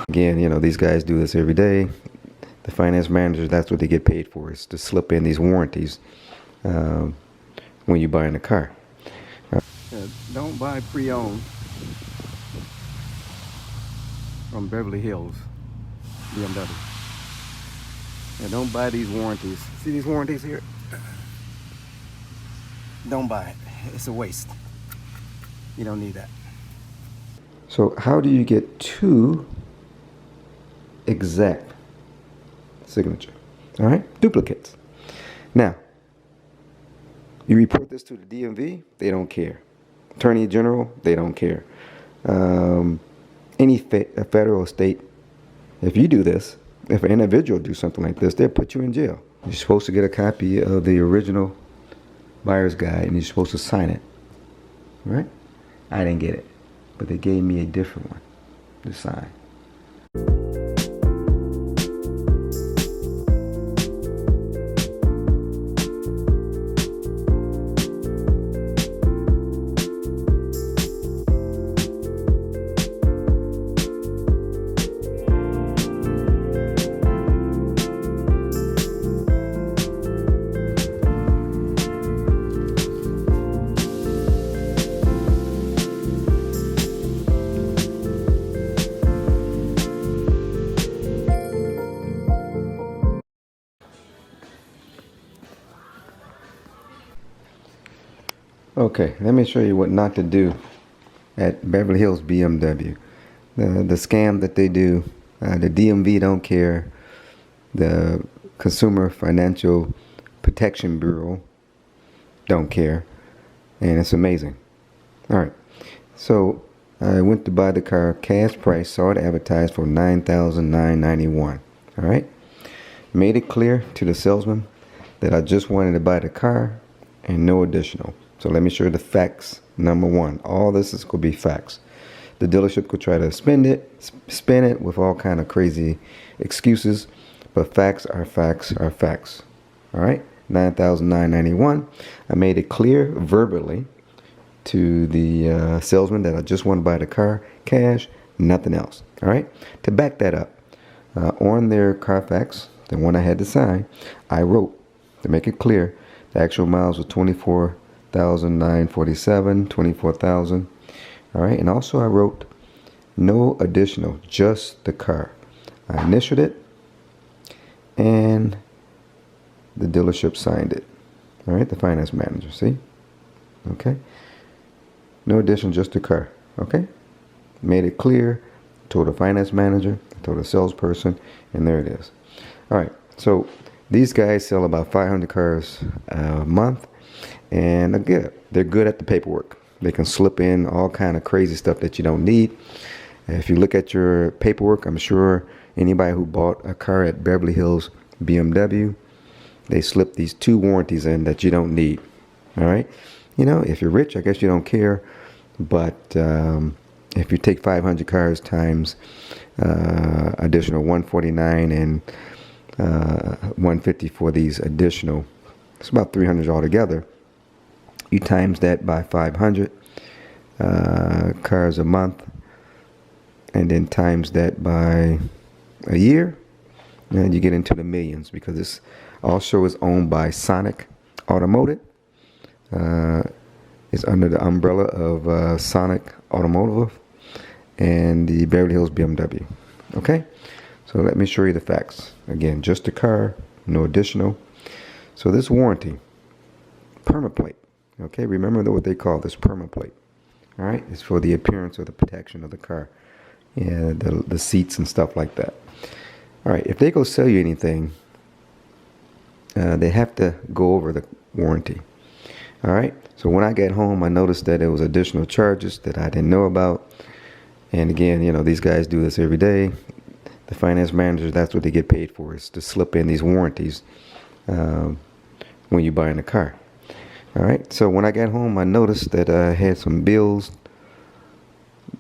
Again, these guys do this every day. The finance managers, that's what they get paid for, is to slip in these warranties when you're buying a car. Don't buy pre-owned from Beverly Hills Bmw. Don't buy these warranties. See these warranties here? Don't buy it. It's a waste. You don't need that. So how do you get two exact signature? All right, duplicates. Now, you report this to the DMV, they don't care. Attorney General, they don't care. Any federal or state, if you do this, if an individual do something like this, they'll put you in jail. You're supposed to get a copy of the original buyer's guide and you're supposed to sign it. Right? I didn't get it, but they gave me a different one to sign. Okay, let me show you what not to do at Beverly Hills Bmw. The scam that they do, the DMV don't care, the Consumer Financial Protection Bureau don't care, and it's amazing. Alright, so I went to buy the car, cash price, saw it advertised for $9,991. Alright, made it clear to the salesman that I just wanted to buy the car and no additional. So let me show you the facts. Number one, all this is going to be facts. The dealership could try to spin it with all kind of crazy excuses, but facts are facts are facts. All right, $9,991. I made it clear verbally to the salesman that I just want to buy the car, cash, nothing else. All right. To back that up, on their Carfax, the one I had to sign, I wrote to make it clear the actual miles were 24,947, 24,000. All right, and also I wrote no additional, just the car. I initialed it, and the dealership signed it. All right, the finance manager. See? Okay. No addition, just the car. Okay. Made it clear. Told the finance manager. Told the salesperson, and there it is. All right. So these guys sell about 500 cars a month. And again, they're good at the paperwork. They can slip in all kind of crazy stuff that you don't need. If you look at your paperwork, I'm sure anybody who bought a car at Beverly Hills Bmw, they slip these two warranties in that you don't need. All right. If you're rich, I guess you don't care. But if you take 500 cars times additional 149 and 150 for these additional, it's about 300 altogether. You times that by 500 cars a month, and then times that by a year, and you get into the millions, because this also is owned by Sonic Automotive. It's under the umbrella of Sonic Automotive and the Beverly Hills Bmw. Okay, so let me show you the facts. Again, just the car, no additional. So this warranty, permaplate. Okay, remember what they call this, permaplate. All right, it's for the appearance or the protection of the car. Yeah, the seats and stuff like that. All right, if they go sell you anything, they have to go over the warranty. All right, so when I got home, I noticed that there was additional charges that I didn't know about. And again, these guys do this every day. The finance managers, that's what they get paid for, is to slip in these warranties when you're buying a car. All right, so when I got home, I noticed that I had some bills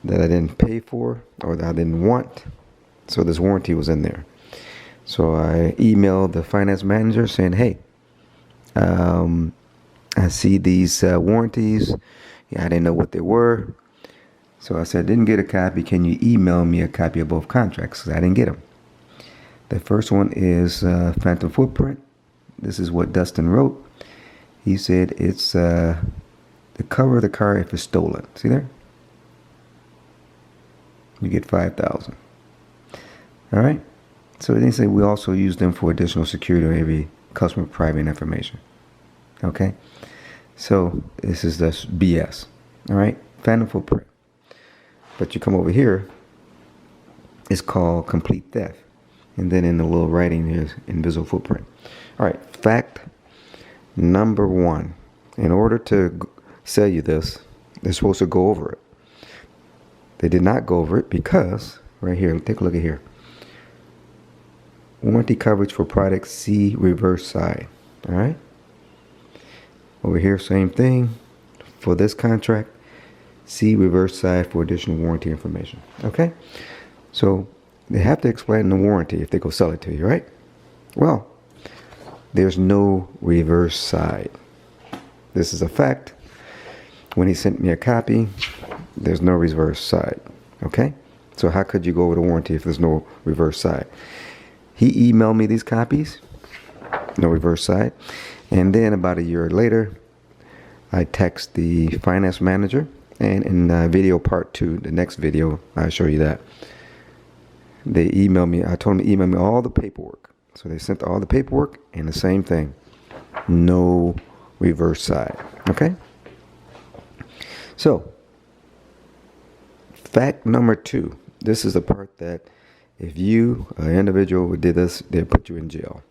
that I didn't pay for or that I didn't want. So this warranty was in there. So I emailed the finance manager saying, hey, I see these warranties. Yeah, I didn't know what they were. So I said, didn't get a copy. Can you email me a copy of both contracts? Because I didn't get them. The first one is phantom footprint. This is what Dustin wrote. He said it's the cover of the car if it's stolen. See there? You get $5,000. All right. So they say we also use them for additional security on every customer private information. Okay. So this is this BS. All right. Phantom footprint. But you come over here, it's called complete theft. And then in the little writing is invisible footprint. All right. Fact number 1. In order to sell you this, they're supposed to go over it. They did not go over it because, right here, take a look at here. Warranty coverage for product C reverse side. All right. Over here, same thing. For this contract, C reverse side for additional warranty information. Okay. So they have to explain the warranty if they go sell it to you, right? Well, there's no reverse side. This is a fact. When he sent me a copy, there's no reverse side. Okay? So how could you go over the warranty if there's no reverse side? He emailed me these copies, no reverse side. And then about a year later, I text the finance manager. And in video part 2, the next video, I'll show you that. They emailed me. I told them to email me all the paperwork. So they sent all the paperwork and the same thing. No reverse side. Okay? So, fact number 2. This is the part that if you, an individual, did this, they'd put you in jail.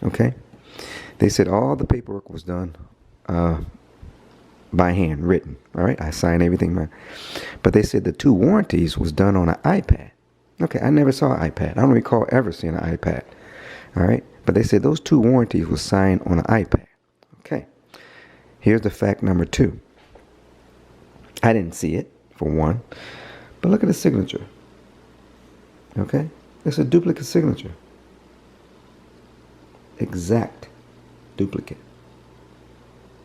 Okay? They said all the paperwork was done by hand, written. All right? I signed everything. But they said the 2 warranties was done on an iPad. Okay, I never saw an iPad. I don't recall ever seeing an iPad. All right? But they said those 2 warranties were signed on an iPad. Okay. Here's the fact number 2. I didn't see it, for one. But look at the signature. Okay? It's a duplicate signature. Exact duplicate.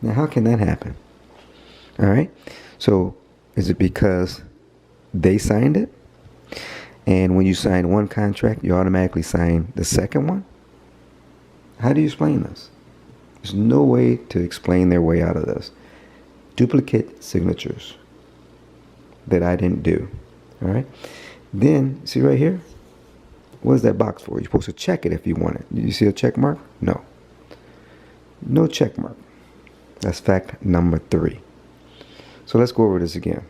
Now, how can that happen? All right? So, is it because they signed it? And when you sign one contract, you automatically sign the second one? How do you explain this? There's no way to explain their way out of this. Duplicate signatures that I didn't do. All right. Then, see right here? What is that box for? You're supposed to check it if you want it. You see a check mark? No. No check mark. That's fact number 3. So let's go over this again.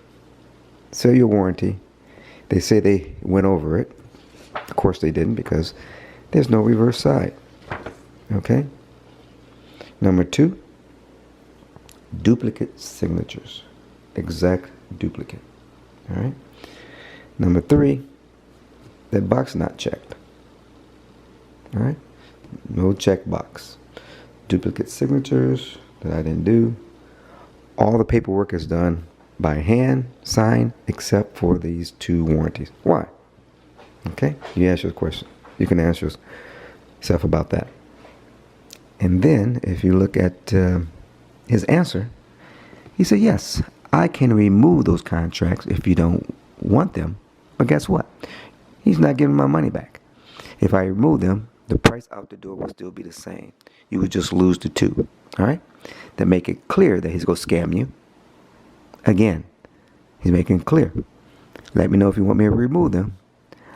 Sell your warranty. They say they went over it. Of course they didn't because there's no reverse side. Okay? Number 2, duplicate signatures. Exact duplicate. All right? Number 3, that box not checked. All right? No check box. Duplicate signatures that I didn't do. All the paperwork is done by hand, signed, except for these 2 warranties. Why? Okay? You ask your question. You can answer yourself about that. And then, if you look at his answer, he said, yes, I can remove those contracts if you don't want them. But guess what? He's not giving my money back. If I remove them, the price out the door will still be the same. You would just lose the 2. All right? To make it clear that he's going to scam you. Again, he's making it clear. Let me know if you want me to remove them.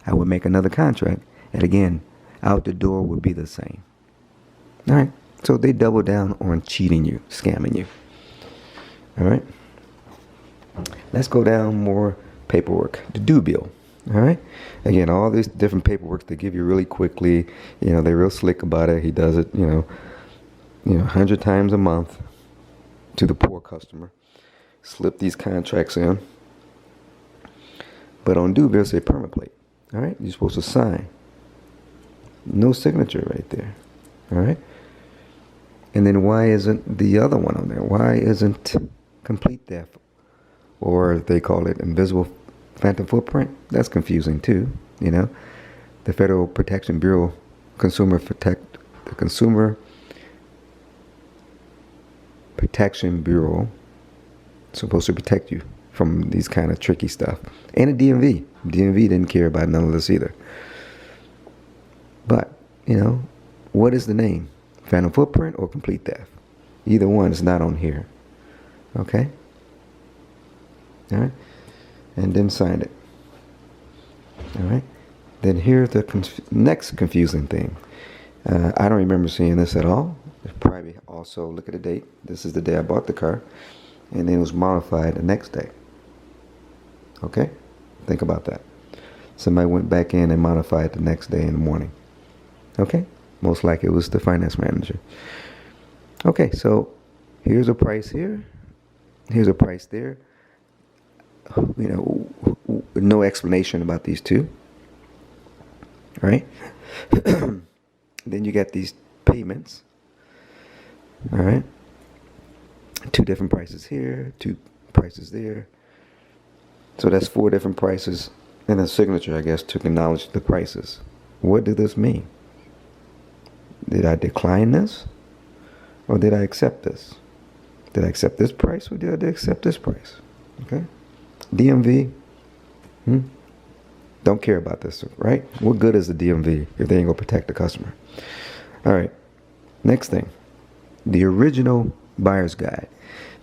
I would make another contract. And again, out the door would be the same. All right. So they double down on cheating you, scamming you. All right. Let's go down more paperwork. The due bill. All right. Again, all these different paperwork they give you really quickly. You know, they're real slick about it. He does it, 100 times a month to the poor customer. Slip these contracts in. But on due bill, say permit plate. All right. You're supposed to sign. No signature right there. All right. And then why isn't the other one on there? Why isn't complete theft? Or they call it invisible phantom footprint? That's confusing too, The Federal Protection Bureau, the Consumer Protection Bureau, supposed to protect you from these kind of tricky stuff. And a DMV. DMV didn't care about none of this either. But, you know, what is the name? Phantom footprint or complete theft? Either one is not on here. Okay? All right? And then sign it. All right? Then here's the next confusing thing. I don't remember seeing this at all. Probably also, look at the date. This is the day I bought the car. And then it was modified the next day. Okay? Think about that. Somebody went back in and modified the next day in the morning. Okay? Most likely it was the finance manager. Okay, so here's a price here. Here's a price there. You know, no explanation about these two. Right? Then you got these payments. All right? Two different prices here, two prices there. So that's 4 different prices and a signature, I guess, to acknowledge the prices. What did this mean? Did I decline this? Or did I accept this? Did I accept this price or did I accept this price? Okay? DMV, don't care about this, right? What good is the DMV if they ain't gonna protect the customer? All right, next thing. The original buyer's guide.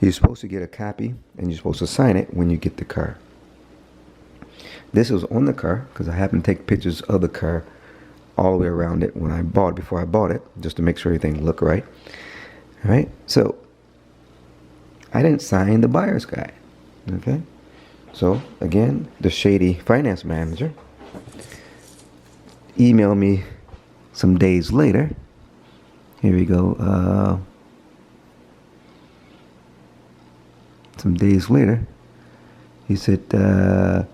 You're supposed to get a copy and you're supposed to sign it when you get the car. This was on the car because I happened to take pictures of the car all the way around it when I bought it, before I bought it, just to make sure everything looked right. All right, so I didn't sign the buyer's guide. Okay, so again, the shady finance manager emailed me some days later. Here we go. Some days later, he said, I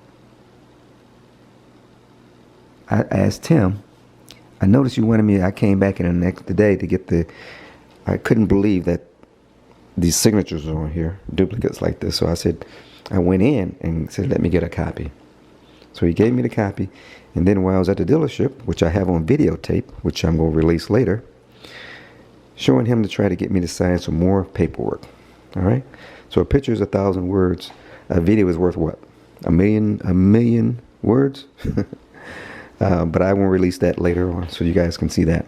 asked him, I noticed you wanted me, I came back in the next day to get I couldn't believe that these signatures are on here, duplicates like this. So I said, I went in and said, let me get a copy. So he gave me the copy. And then while I was at the dealership, which I have on videotape, which I'm going to release later, showing him to try to get me to sign some more paperwork. All right. So a picture is 1,000 words. A video is worth what? A million words? But I won't release that later on so you guys can see that.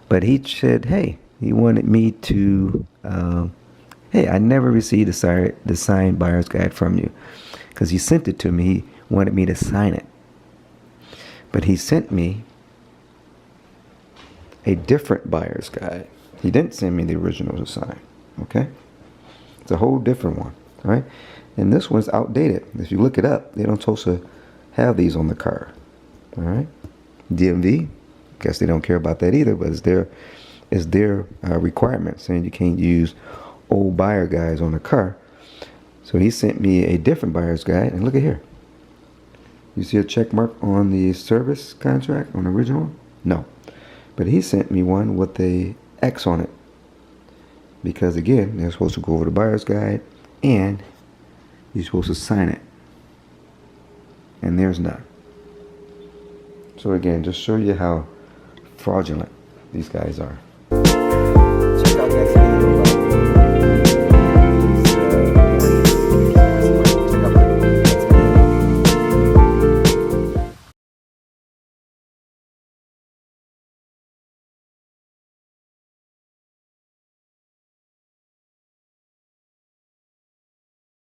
But he said, hey, he wanted me to, hey, I never received the signed buyer's guide from you. Because he sent it to me. He wanted me to sign it. But he sent me a different buyer's guide. He didn't send me the original to sign. Okay? It's a whole different one. All right? And this one's outdated. If you look it up, they don't supposed to have these on the car. All right? DMV, guess they don't care about that either, but it's their requirement saying you can't use old buyer guides on the car. So he sent me a different buyer's guide, and look at here. You see a check mark on the service contract on the original one? No. But he sent me one with a X on it. Because again, they're supposed to go over the buyer's guide and you're supposed to sign it. And there's none. So again, just show you how fraudulent these guys are.